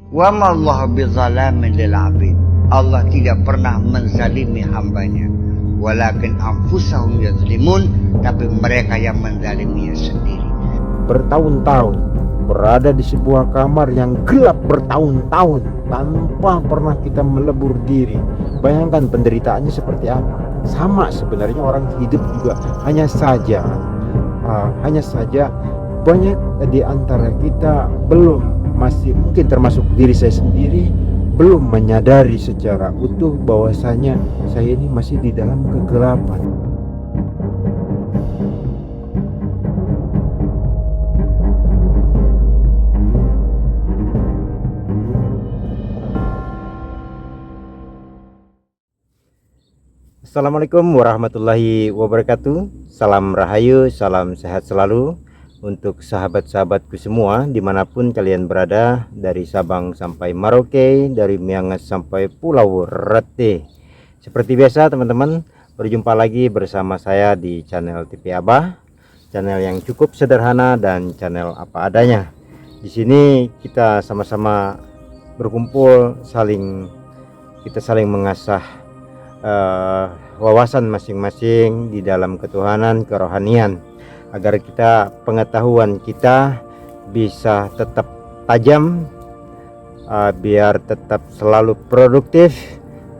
Wa ma Allah bizzalamin lil 'abid. Allah tidak pernah menzalimi hambanya. Walakin anfusahum yazlimun, tapi mereka yang menzaliminya sendiri. Bertahun-tahun berada di sebuah kamar yang gelap bertahun-tahun tanpa pernah kita melebur diri. Bayangkan penderitaannya seperti apa. Sama sebenarnya orang hidup juga, hanya saja banyak di antara kita masih mungkin termasuk diri saya sendiri, belum menyadari secara utuh bahwasanya saya ini masih di dalam kegelapan. Assalamualaikum warahmatullahi wabarakatuh. Salam rahayu, salam sehat selalu untuk sahabat-sahabatku semua dimanapun kalian berada, dari Sabang sampai Merauke, dari Miangas sampai Pulau Rete. Seperti biasa teman-teman, berjumpa lagi bersama saya di channel TV Abah, channel yang cukup sederhana dan channel apa adanya. Di sini kita sama-sama berkumpul, kita saling mengasah wawasan masing-masing di dalam ketuhanan, kerohanian, agar pengetahuan kita bisa tetap tajam, biar tetap selalu produktif,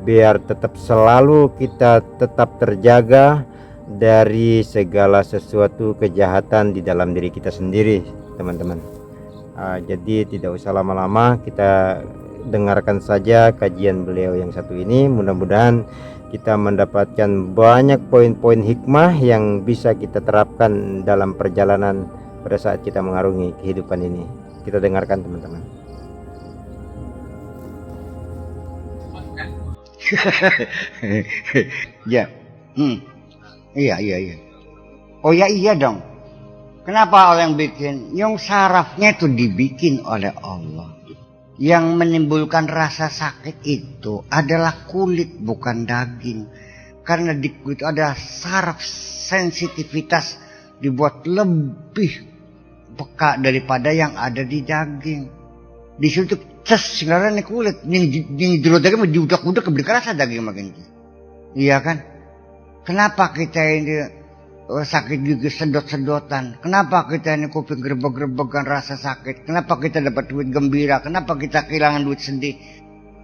biar tetap selalu kita tetap terjaga dari segala sesuatu kejahatan di dalam diri kita sendiri, teman-teman. Jadi tidak usah lama-lama, kita dengarkan saja kajian beliau yang satu ini. Mudah-mudahan kita mendapatkan banyak poin-poin hikmah yang bisa kita terapkan dalam perjalanan pada saat kita mengarungi kehidupan ini. Kita dengarkan teman-teman. Ya, iya. Oh ya iya dong. Kenapa orang bikin? Yang sarafnya itu dibikin oleh Allah. Yang menimbulkan rasa sakit itu adalah kulit, bukan daging. Karena di kulit ada saraf sensitivitas dibuat lebih peka daripada yang ada di daging. Di situ sekarang nih kulit, ini jeruk daging diudak-udak kebeli kerasa daging makin. Iya kan? Kenapa kita ini sakit gigi sedot-sedotan? Kenapa kita ini kuping gerebek-gerebekan rasa sakit? Kenapa kita dapat duit gembira? Kenapa kita kehilangan duit sedih?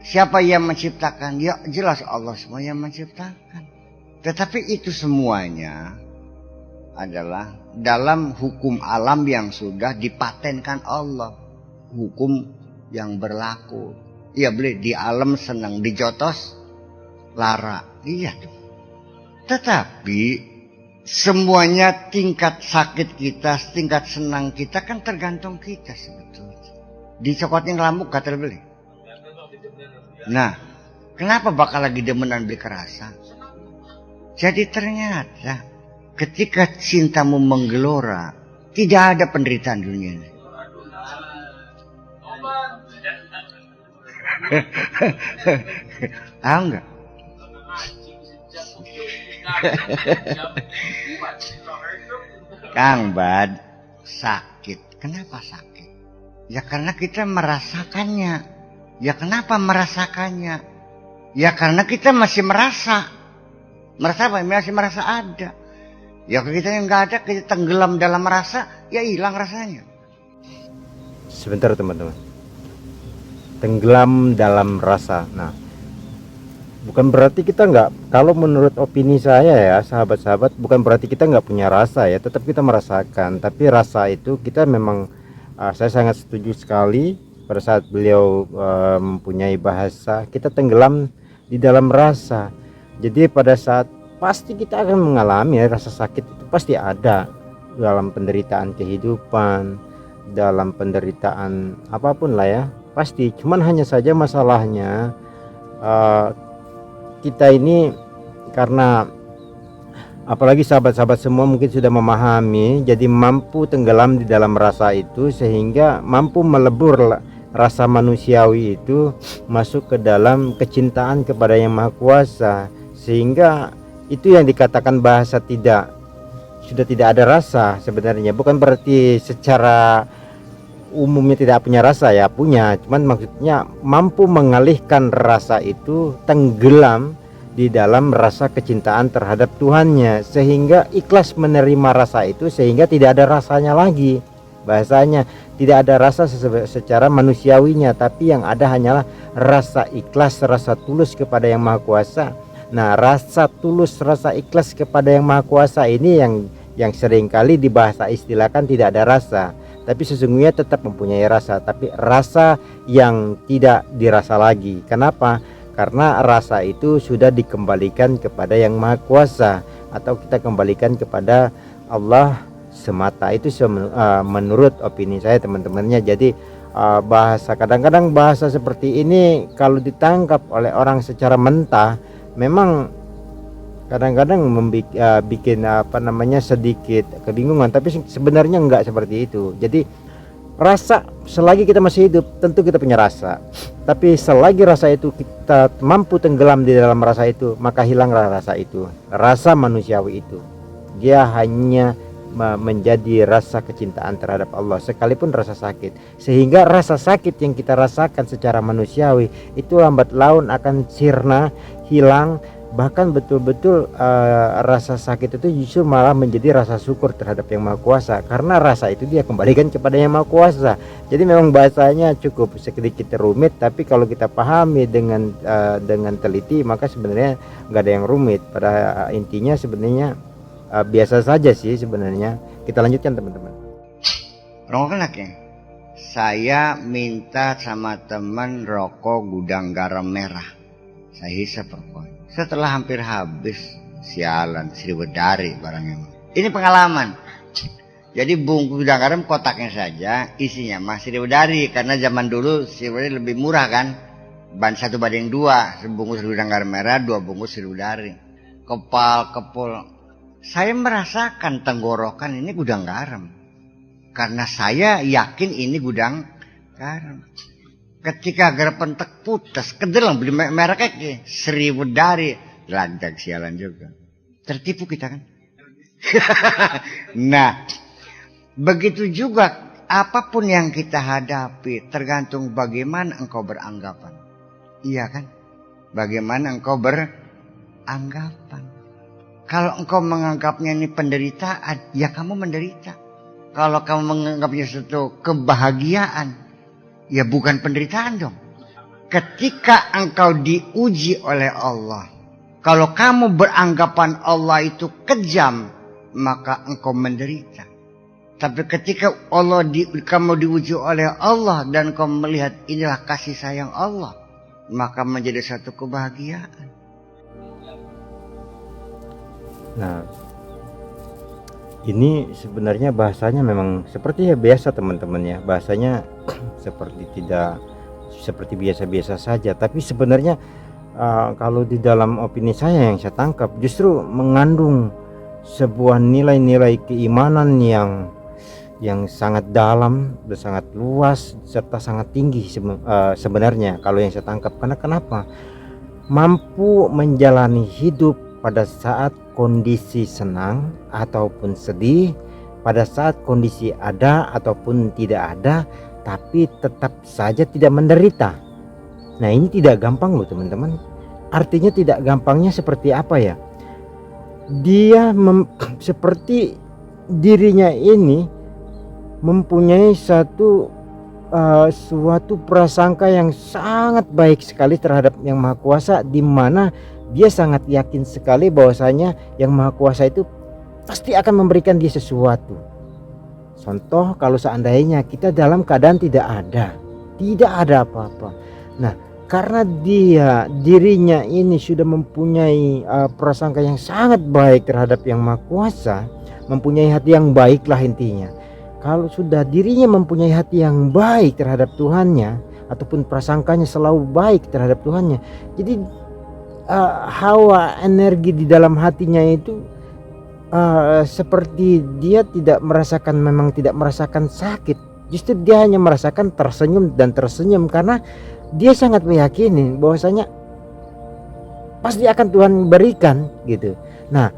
Siapa yang menciptakan? Ya jelas Allah semua yang menciptakan. Tetapi itu semuanya adalah dalam hukum alam yang sudah dipatenkan Allah. Hukum yang berlaku. Iya boleh, di alam senang, dijotos lara. Iya tuh. Tetapi semuanya tingkat sakit kita, tingkat senang kita kan tergantung kita sebetulnya. Dicokotin ngelamuk gatel beli. Nah, kenapa bakal lagi demenan beli kerasa? Jadi ternyata ketika cintamu menggelora, tidak ada penderitaan dunia ini. Enggak? Kang Bad, sakit. Kenapa sakit? Ya karena kita merasakannya. Ya kenapa merasakannya? Ya karena kita masih merasa. Merasa apa? Masih merasa ada. Ya kalau kita yang nggak ada, kita tenggelam dalam rasa, ya hilang rasanya. Sebentar teman-teman. Tenggelam dalam rasa. Nah, bukan berarti kita nggak, kalau menurut opini saya ya sahabat-sahabat, bukan berarti kita nggak punya rasa ya, tetap kita merasakan. Tapi rasa itu kita memang, saya sangat setuju sekali pada saat beliau mempunyai bahasa, kita tenggelam di dalam rasa. Jadi pada saat pasti kita akan mengalami rasa sakit itu pasti ada dalam penderitaan kehidupan, dalam penderitaan apapun lah ya, pasti. Cuman hanya saja masalahnya kita ini, karena apalagi sahabat-sahabat semua mungkin sudah memahami, jadi mampu tenggelam di dalam rasa itu, sehingga mampu melebur rasa manusiawi itu masuk ke dalam kecintaan kepada Yang Maha Kuasa, sehingga itu yang dikatakan bahasa sudah tidak ada rasa sebenarnya. Bukan berarti secara umumnya tidak punya rasa, ya punya, cuman maksudnya mampu mengalihkan rasa itu tenggelam di dalam rasa kecintaan terhadap Tuhannya, sehingga ikhlas menerima rasa itu, sehingga tidak ada rasanya lagi. Bahasanya tidak ada rasa secara manusiawinya, tapi yang ada hanyalah rasa ikhlas, rasa tulus kepada Yang Maha Kuasa. Nah, rasa tulus, rasa ikhlas kepada Yang Maha Kuasa ini yang seringkali dibahasa istilahkan tidak ada rasa, tapi sesungguhnya tetap mempunyai rasa, tapi rasa yang tidak dirasa lagi. Kenapa? Karena rasa itu sudah dikembalikan kepada Yang Maha Kuasa, atau kita kembalikan kepada Allah semata. Itu menurut opini saya, teman-temannya. Jadi kadang-kadang bahasa seperti ini kalau ditangkap oleh orang secara mentah, memang kadang-kadang bikin sedikit kebingungan, tapi sebenarnya enggak seperti itu. Jadi rasa, selagi kita masih hidup tentu kita punya rasa, tapi selagi rasa itu kita mampu tenggelam di dalam rasa itu, maka hilanglah rasa itu, rasa manusiawi itu. Dia hanya menjadi rasa kecintaan terhadap Allah, sekalipun rasa sakit. Sehingga rasa sakit yang kita rasakan secara manusiawi itu lambat laun akan sirna, hilang. Bahkan betul-betul rasa sakit itu justru malah menjadi rasa syukur terhadap Yang Maha Kuasa, karena rasa itu dia kembalikan kepada Yang Maha Kuasa. Jadi memang bahasanya cukup sedikit rumit, tapi kalau kita pahami dengan teliti, maka sebenarnya nggak ada yang rumit. Pada intinya sebenarnya biasa saja sih sebenarnya. Kita lanjutkan, teman-teman. Rokok ya. Saya minta sama teman rokok gudang garam merah. Saya hisap rokok. Setelah hampir habis, sialan, Sriwedari barangnya. Ini pengalaman. Jadi bungkus gudang garam kotaknya saja, isinya masih Sriwedari. Karena zaman dulu Sriwedari lebih murah kan. Ban 1:2, sebungkus gudang garam merah, 2 bungkus Sriwedari. Kepul. Saya merasakan tenggorokan ini gudang garam. Karena saya yakin ini gudang garam. Ketika gara pentek putus, kedelang beli mereknya Sriwedari, lanjak sialan juga. Tertipu kita kan. Nah, begitu juga apapun yang kita hadapi, tergantung bagaimana engkau beranggapan. Iya kan? Bagaimana engkau beranggapan. Kalau engkau menganggapnya ini penderitaan, ya kamu menderita. Kalau kamu menganggapnya suatu kebahagiaan, ya bukan penderitaan dong. Ketika engkau diuji oleh Allah, kalau kamu beranggapan Allah itu kejam, maka engkau menderita. Tapi ketika kamu diuji oleh Allah dan kau melihat inilah kasih sayang Allah, maka menjadi satu kebahagiaan. Nah, ini sebenarnya bahasanya memang seperti ya biasa, teman-teman ya. Bahasanya seperti biasa-biasa saja, tapi sebenarnya kalau di dalam opini saya yang saya tangkap justru mengandung sebuah nilai-nilai keimanan yang sangat dalam dan sangat luas serta sangat tinggi sebenarnya kalau yang saya tangkap. Karena kenapa? Mampu menjalani hidup pada saat kondisi senang ataupun sedih, pada saat kondisi ada ataupun tidak ada, tapi tetap saja tidak menderita. Nah, ini tidak gampang loh, teman-teman. Artinya tidak gampangnya seperti apa ya? Dia seperti dirinya ini mempunyai suatu prasangka yang sangat baik sekali terhadap Yang Maha Kuasa, di mana dia sangat yakin sekali bahwasanya Yang Maha Kuasa itu pasti akan memberikan dia sesuatu. Contoh, kalau seandainya kita dalam keadaan tidak ada apa-apa. Nah, karena dirinya ini sudah mempunyai prasangka yang sangat baik terhadap Yang Maha Kuasa, mempunyai hati yang baik lah intinya. Kalau sudah dirinya mempunyai hati yang baik terhadap Tuhannya, ataupun prasangkanya selalu baik terhadap Tuhannya, jadi hawa energi di dalam hatinya itu seperti dia tidak merasakan sakit. Justru dia hanya merasakan tersenyum karena dia sangat meyakini bahwasanya pasti akan Tuhan berikan gitu. Nah,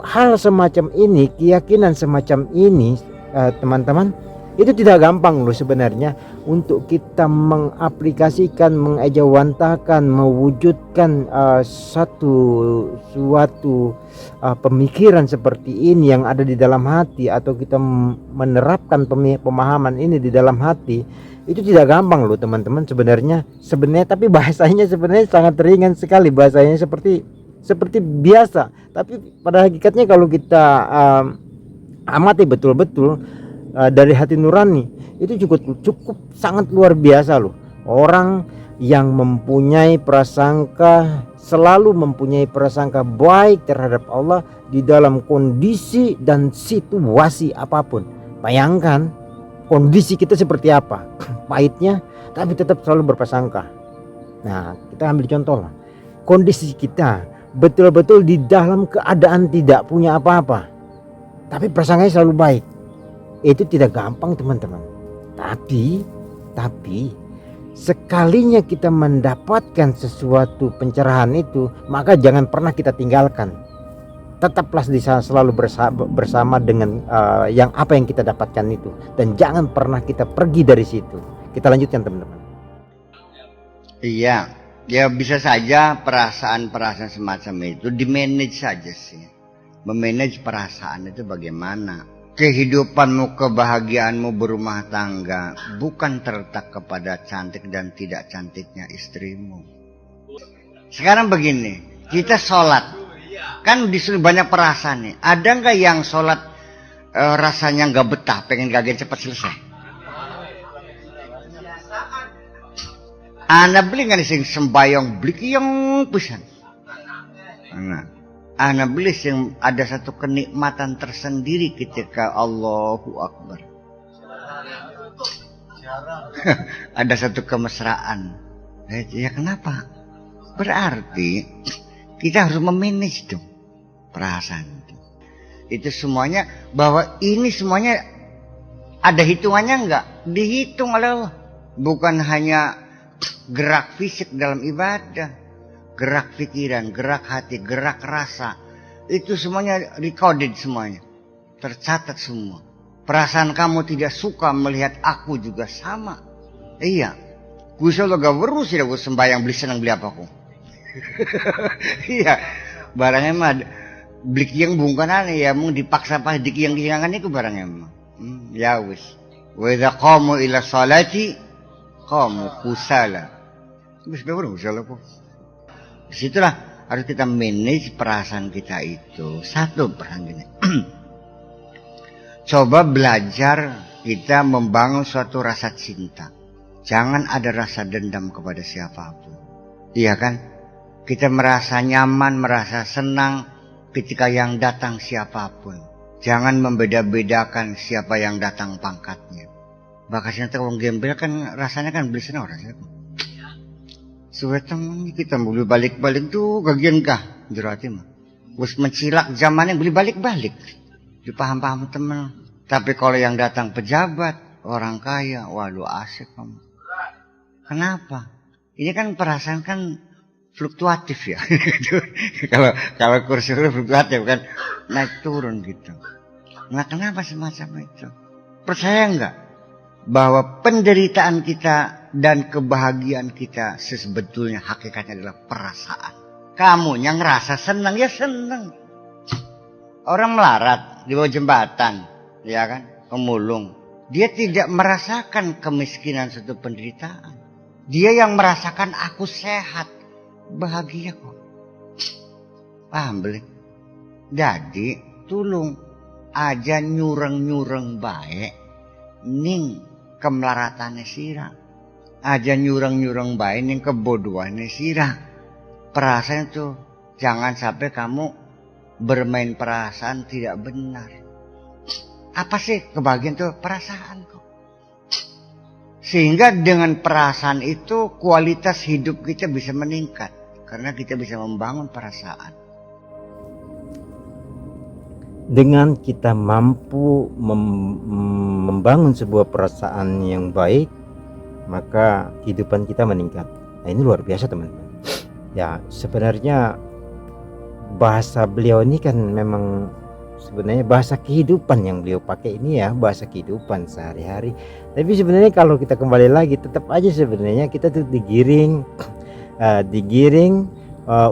hal semacam ini, keyakinan semacam ini, teman-teman, Itu tidak gampang loh sebenarnya untuk kita mengaplikasikan, mengejawantahkan, mewujudkan suatu pemikiran seperti ini yang ada di dalam hati, atau kita menerapkan pemahaman ini di dalam hati. Itu tidak gampang loh teman-teman sebenarnya, tapi bahasanya sebenarnya sangat ringan sekali, bahasanya seperti biasa. Tapi pada hakikatnya kalau kita amati betul-betul dari hati nurani, itu cukup sangat luar biasa loh. Orang yang mempunyai prasangka, selalu mempunyai prasangka baik terhadap Allah di dalam kondisi dan situasi apapun. Bayangkan kondisi kita seperti apa, pahitnya, tapi tetap selalu berprasangka. Nah, kita ambil contoh lah, kondisi kita betul-betul di dalam keadaan tidak punya apa-apa, tapi prasangkanya selalu baik. Itu tidak gampang teman-teman. Tapi sekalinya kita mendapatkan sesuatu pencerahan itu, maka jangan pernah kita tinggalkan. Tetaplah di sana selalu bersama dengan yang kita dapatkan itu, dan jangan pernah kita pergi dari situ. Kita lanjutkan teman-teman. Iya, ya bisa saja perasaan-perasaan semacam itu dimanage saja sih. Memanage perasaan itu bagaimana? Kehidupanmu, kebahagiaanmu berumah tangga bukan terletak kepada cantik dan tidak cantiknya istrimu. Sekarang begini, kita sholat, kan disuruh banyak perasaan nih. Ada nggak yang sholat rasanya nggak betah, pengen gagal cepat selesai? Ana beli nggak sing sembayang beli yang pisan. Nah. Ana beli yang ada satu kenikmatan tersendiri ketika Allahu Akbar. Ada satu kemesraan. Ya kenapa? Berarti kita harus memanage dong perasaan itu. Itu semuanya, bahwa ini semuanya ada hitungannya enggak? Dihitung oleh Allah. Bukan hanya gerak fisik dalam ibadah, gerak pikiran, gerak hati, gerak rasa, itu semuanya recorded, semuanya tercatat semua. Perasaan kamu tidak suka melihat aku juga sama. Iya, gue selalu gak berus ya, gue sembahyang beli senang beli apa aku. Iya, barangnya mah beli yang bungkanan ya, mau dipaksa pas dikiyang-kiyangan itu barangnya mah. Ya wis, wa idza qamu ila salati qamu kusala. Wis berus salah kok. Disitulah harus kita manage perasaan kita itu. Satu perasaan gini. Coba belajar kita membangun suatu rasa cinta. Jangan ada rasa dendam kepada siapapun. Iya kan? Kita merasa nyaman, merasa senang ketika yang datang siapapun. Jangan membeda-bedakan siapa yang datang pangkatnya. Bakasnya orang gembel kan rasanya kan beli senang orang siapa. Suwetan kita beli balik-balik tuh kagian kah jerati mah. Wis mencilak zamannya beli balik-balik. Dipaham-paham temen. Tapi kalau yang datang pejabat, orang kaya, waduh asik kamu. Kenapa? Ini kan perasaan kan fluktuatif ya. kalau kursi fluktuatif kan naik turun gitu. Nah kenapa semacam itu? Percaya enggak bahwa penderitaan kita dan kebahagiaan kita sebetulnya hakikatnya adalah perasaan. Kamu yang ngerasa senang ya senang. Orang melarat di bawah jembatan, ya kan, pemulung, dia tidak merasakan kemiskinan suatu penderitaan. Dia yang merasakan aku sehat, bahagia kok. Paham beli? Jadi tulung aja nyureng-nyureng baik ning kemelaratannya sirah. Aja nyureng-nyureng baik ning kebodohannya sirah. Perasaan itu jangan sampai kamu bermain perasaan tidak benar. Apa sih kebahagiaan itu? Perasaan kok. Sehingga dengan perasaan itu kualitas hidup kita bisa meningkat. Karena kita bisa membangun perasaan. Dengan kita mampu membangun sebuah perasaan yang baik, maka kehidupan kita meningkat. Nah ini luar biasa teman-teman. Ya sebenarnya bahasa beliau ini kan memang sebenarnya bahasa kehidupan yang beliau pakai ini ya, bahasa kehidupan sehari-hari. Tapi sebenarnya kalau kita kembali lagi, tetap aja sebenarnya kita tuh digiring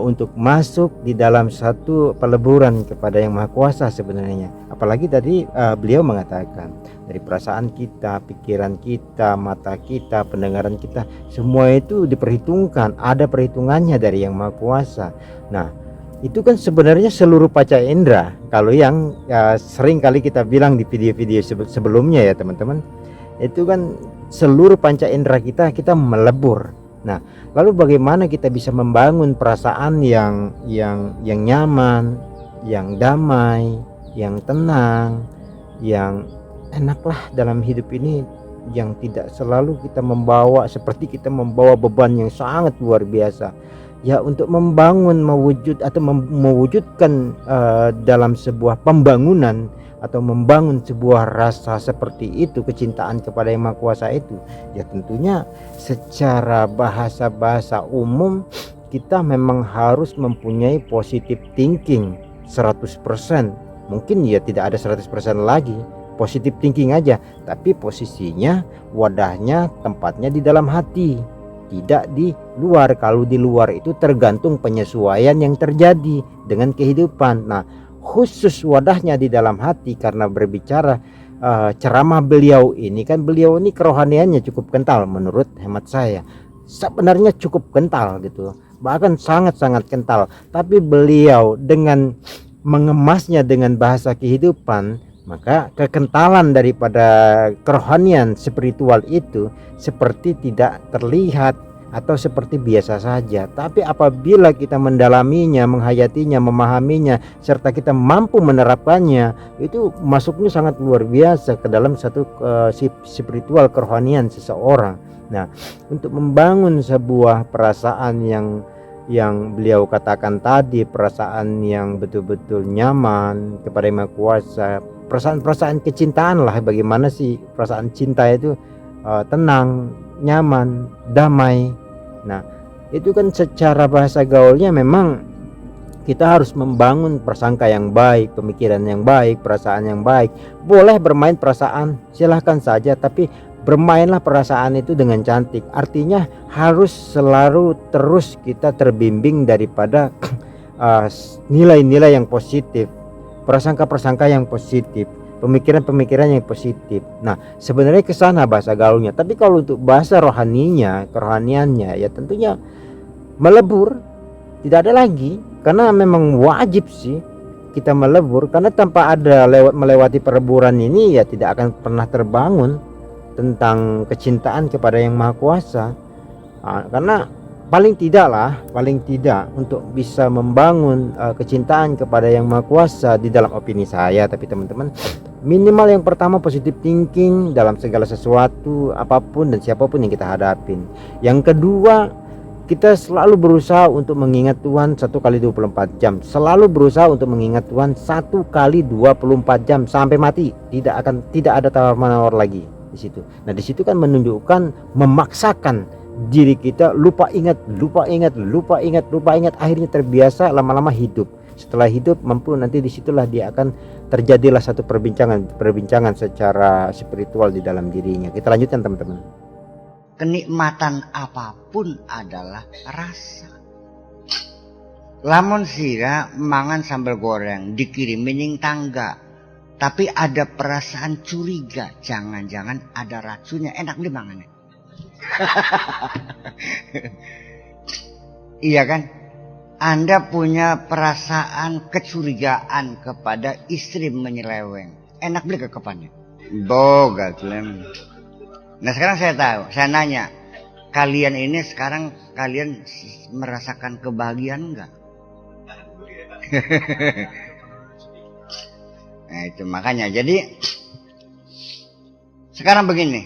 untuk masuk di dalam satu peleburan kepada Yang Maha Kuasa sebenarnya. Apalagi tadi beliau mengatakan dari perasaan kita, pikiran kita, mata kita, pendengaran kita, semua itu diperhitungkan, ada perhitungannya dari Yang Maha Kuasa. Nah, itu kan sebenarnya seluruh panca indera. Kalau yang sering kali kita bilang di video-video sebelumnya ya teman-teman, itu kan seluruh panca indera kita melebur. Nah, lalu bagaimana kita bisa membangun perasaan yang nyaman, yang damai, yang tenang, yang enaklah dalam hidup ini, yang tidak selalu kita membawa seperti kita membawa beban yang sangat luar biasa. Ya, untuk membangun, mewujudkan dalam sebuah pembangunan atau membangun sebuah rasa seperti itu, kecintaan kepada Yang Maha Kuasa itu, ya tentunya secara bahasa umum kita memang harus mempunyai positive thinking 100%. Mungkin ya tidak ada 100% lagi positive thinking aja, tapi posisinya, wadahnya, tempatnya di dalam hati, tidak di luar. Kalau di luar itu tergantung penyesuaian yang terjadi dengan kehidupan. Nah, khusus wadahnya di dalam hati, karena berbicara ceramah beliau ini kan, beliau ini kerohaniannya cukup kental menurut hemat saya. Sebenarnya cukup kental gitu, bahkan sangat-sangat kental. Tapi beliau dengan mengemasnya dengan bahasa kehidupan, maka kekentalan daripada kerohanian spiritual itu seperti tidak terlihat atau seperti biasa saja. Tapi apabila kita mendalaminya, menghayatinya, memahaminya, serta kita mampu menerapkannya, itu masuknya sangat luar biasa ke dalam satu spiritual kerohanian seseorang. Nah, untuk membangun sebuah perasaan yang beliau katakan tadi, perasaan yang betul-betul nyaman kepada Yang Maha Kuasa, perasaan kecintaan lah. Bagaimana sih perasaan cinta itu tenang, nyaman, damai. Nah, itu kan secara bahasa gaulnya memang kita harus membangun prasangka yang baik, pemikiran yang baik, perasaan yang baik. Boleh bermain perasaan, silahkan saja, tapi bermainlah perasaan itu dengan cantik. Artinya harus selalu terus kita terbimbing daripada nilai-nilai yang positif, prasangka-prasangka yang positif, pemikiran-pemikiran yang positif. Nah, sebenarnya ke sana bahasa gaulnya. Tapi kalau untuk bahasa rohaninya, kerohaniannya, ya tentunya melebur, tidak ada lagi. Karena memang wajib sih kita melebur, karena tanpa ada melewati peleburan ini ya tidak akan pernah terbangun tentang kecintaan kepada Yang Maha Kuasa. Karena paling tidak untuk bisa membangun kecintaan kepada Yang Maha Kuasa di dalam opini saya, tapi teman-teman, minimal yang pertama positive thinking dalam segala sesuatu, apapun dan siapapun yang kita hadapin. Yang kedua, kita selalu berusaha untuk mengingat Tuhan 1 kali 24 jam. Selalu berusaha untuk mengingat Tuhan 1 kali 24 jam sampai mati. Tidak ada tawar-menawar lagi di situ. Nah, di situ kan menunjukkan, memaksakan diri kita lupa ingat, akhirnya terbiasa, lama-lama hidup. Setelah hidup mampu, nanti disitulah dia akan terjadilah satu perbincangan secara spiritual di dalam dirinya. Kita lanjutkan teman-teman. Kenikmatan apapun adalah rasa. Lamun sira mangan sambal goreng dikirimin ning tangga, tapi ada perasaan curiga, jangan-jangan ada racunnya, enak beli mangannya. Iya kan? Anda punya perasaan kecurigaan kepada istri menyeleweng, enak beli kekepannya. Bogat lem. Nah, sekarang saya nanya, kalian ini sekarang kalian merasakan kebahagiaan enggak? Nah, itu makanya. Jadi sekarang begini,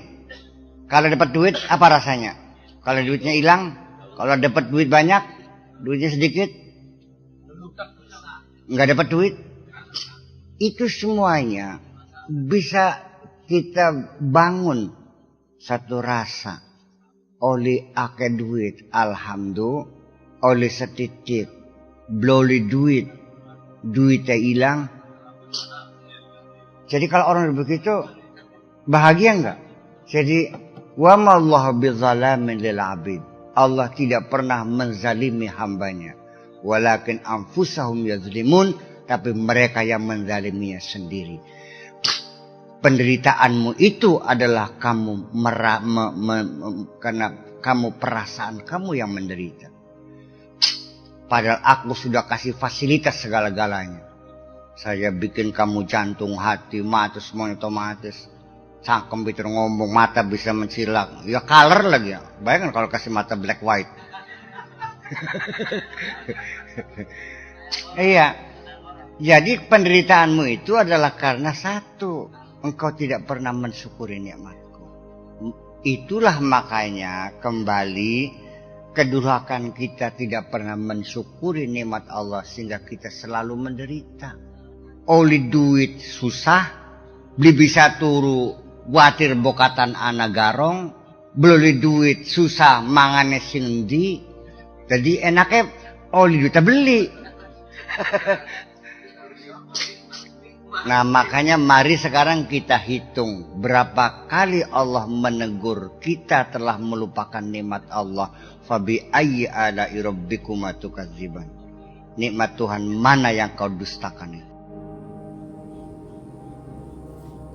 kalau dapat duit apa rasanya? Kalau duitnya hilang, kalau dapat duit banyak, duitnya sedikit, nggak dapat duit, itu semuanya bisa kita bangun satu rasa. Oleh ake duit, alhamdulillah. Oleh sedikit, bloli duitnya hilang, Jadi kalau orang begitu bahagia enggak? Jadi wa mallahu bizzalamin lil abid. Allah tidak pernah menzalimi hambanya. Walakin anfusahum yazlimun, tapi mereka yang menzaliminya sendiri. Penderitaanmu itu adalah kamu karena kamu perasaan kamu yang menderita. Padahal aku sudah kasih fasilitas segala-galanya. Saya bikin kamu jantung, hati, mata semuanya otomatis. Sang komputer ngomong, mata bisa mencilak. Ya color lagi ya. Bayangkan kalau kasih mata black white. Iya. Jadi penderitaanmu itu adalah karena satu, engkau tidak pernah mensyukuri nikmatku. Itulah makanya kembali kedurhakaan kita tidak pernah mensyukuri nikmat Allah sehingga kita selalu menderita. Oli duit susah, beli bisa turu watir bokatan anak garong, beli duit susah mangane sindi. Jadi enaknya oli duit beli. Nah makanya mari sekarang kita hitung berapa kali Allah menegur kita telah melupakan nikmat Allah. Fabi ayyi ala'i rabbikuma tukadziban. Nikmat Tuhan mana yang kau dustakan itu?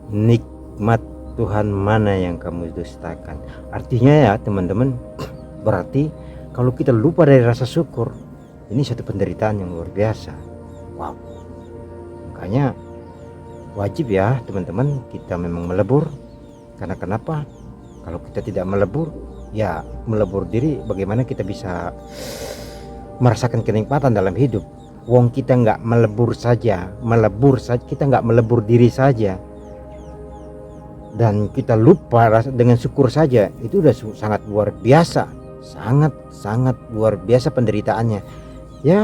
Nikmat Tuhan mana yang kamu dustakan? Artinya ya teman-teman, berarti kalau kita lupa dari rasa syukur, ini satu penderitaan yang luar biasa. Wow. Makanya wajib ya teman-teman kita memang melebur. Karena kenapa? Kalau kita tidak melebur, ya melebur diri, bagaimana kita bisa merasakan kenikmatan dalam hidup? Wong kita nggak melebur saja, kita nggak melebur diri saja, dan kita lupa dengan syukur saja, itu udah sangat luar biasa, sangat luar biasa penderitaannya. Ya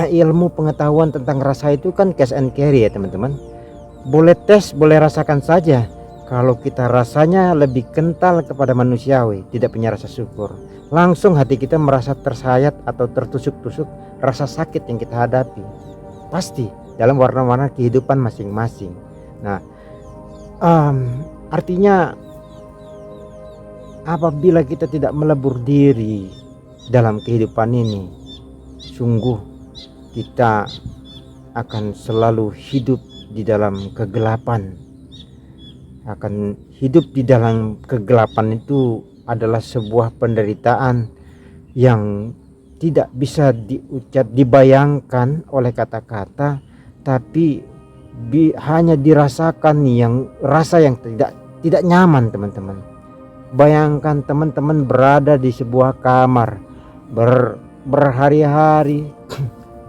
ilmu pengetahuan tentang rasa itu kan cash and carry ya teman-teman. Boleh tes, boleh rasakan saja. Kalau kita rasanya lebih kental kepada manusiawi, tidak punya rasa syukur, langsung hati kita merasa tersayat atau tertusuk-tusuk rasa sakit yang kita hadapi. Pasti dalam warna-warna kehidupan masing-masing. Nah, artinya apabila kita tidak melebur diri dalam kehidupan ini, sungguh kita akan selalu hidup di dalam kegelapan. Akan hidup di dalam kegelapan itu adalah sebuah penderitaan yang tidak bisa dibayangkan oleh kata-kata, tapi hanya dirasakan yang rasa yang tidak nyaman teman-teman. Bayangkan teman-teman berada di sebuah kamar berhari-hari,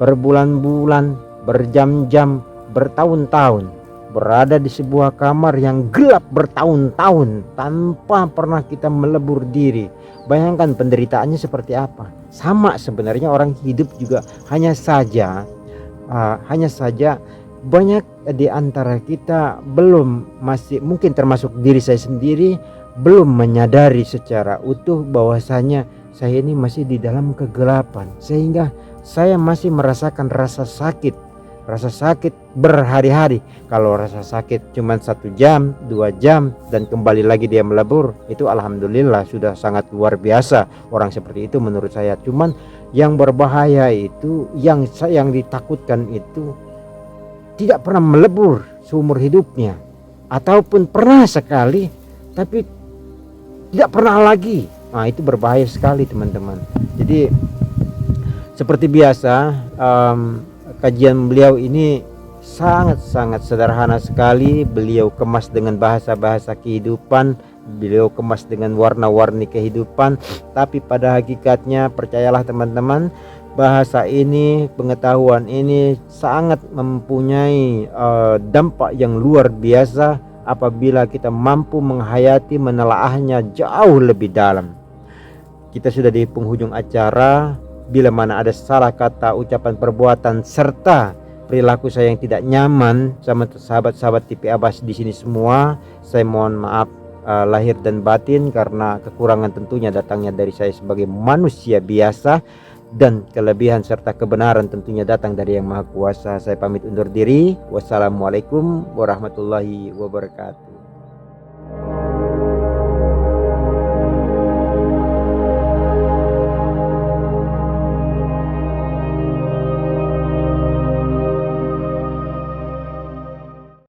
berbulan-bulan, berjam-jam, bertahun-tahun, berada di sebuah kamar yang gelap bertahun-tahun tanpa pernah kita melebur diri. Bayangkan penderitaannya seperti apa. Sama sebenarnya orang hidup juga, hanya saja banyak di antara kita masih mungkin termasuk diri saya sendiri, belum menyadari secara utuh bahwasanya saya ini masih di dalam kegelapan, sehingga saya masih merasakan rasa sakit berhari-hari. Kalau rasa sakit cuma 1 jam, 2 jam dan kembali lagi dia melebur, itu alhamdulillah sudah sangat luar biasa orang seperti itu menurut saya. Cuman yang berbahaya itu, yang ditakutkan itu tidak pernah melebur seumur hidupnya, ataupun pernah sekali tapi tidak pernah lagi. Nah itu berbahaya sekali teman-teman. Jadi seperti biasa, kajian beliau ini sangat sederhana sekali. Beliau kemas dengan bahasa-bahasa kehidupan, beliau kemas dengan warna-warni kehidupan. Tapi pada hakikatnya percayalah teman-teman, bahasa ini, pengetahuan ini sangat mempunyai dampak yang luar biasa apabila kita mampu menghayati, menelaahnya jauh lebih dalam. Kita sudah di penghujung acara. Bila mana ada salah kata, ucapan, perbuatan serta perilaku saya yang tidak nyaman sama sahabat-sahabat TV Abbas di sini semua, saya mohon maaf lahir dan batin, karena kekurangan tentunya datangnya dari saya sebagai manusia biasa. dan kelebihan serta kebenaran tentunya datang dari Yang Maha Kuasa. Saya pamit undur diri. Wassalamualaikum warahmatullahi wabarakatuh.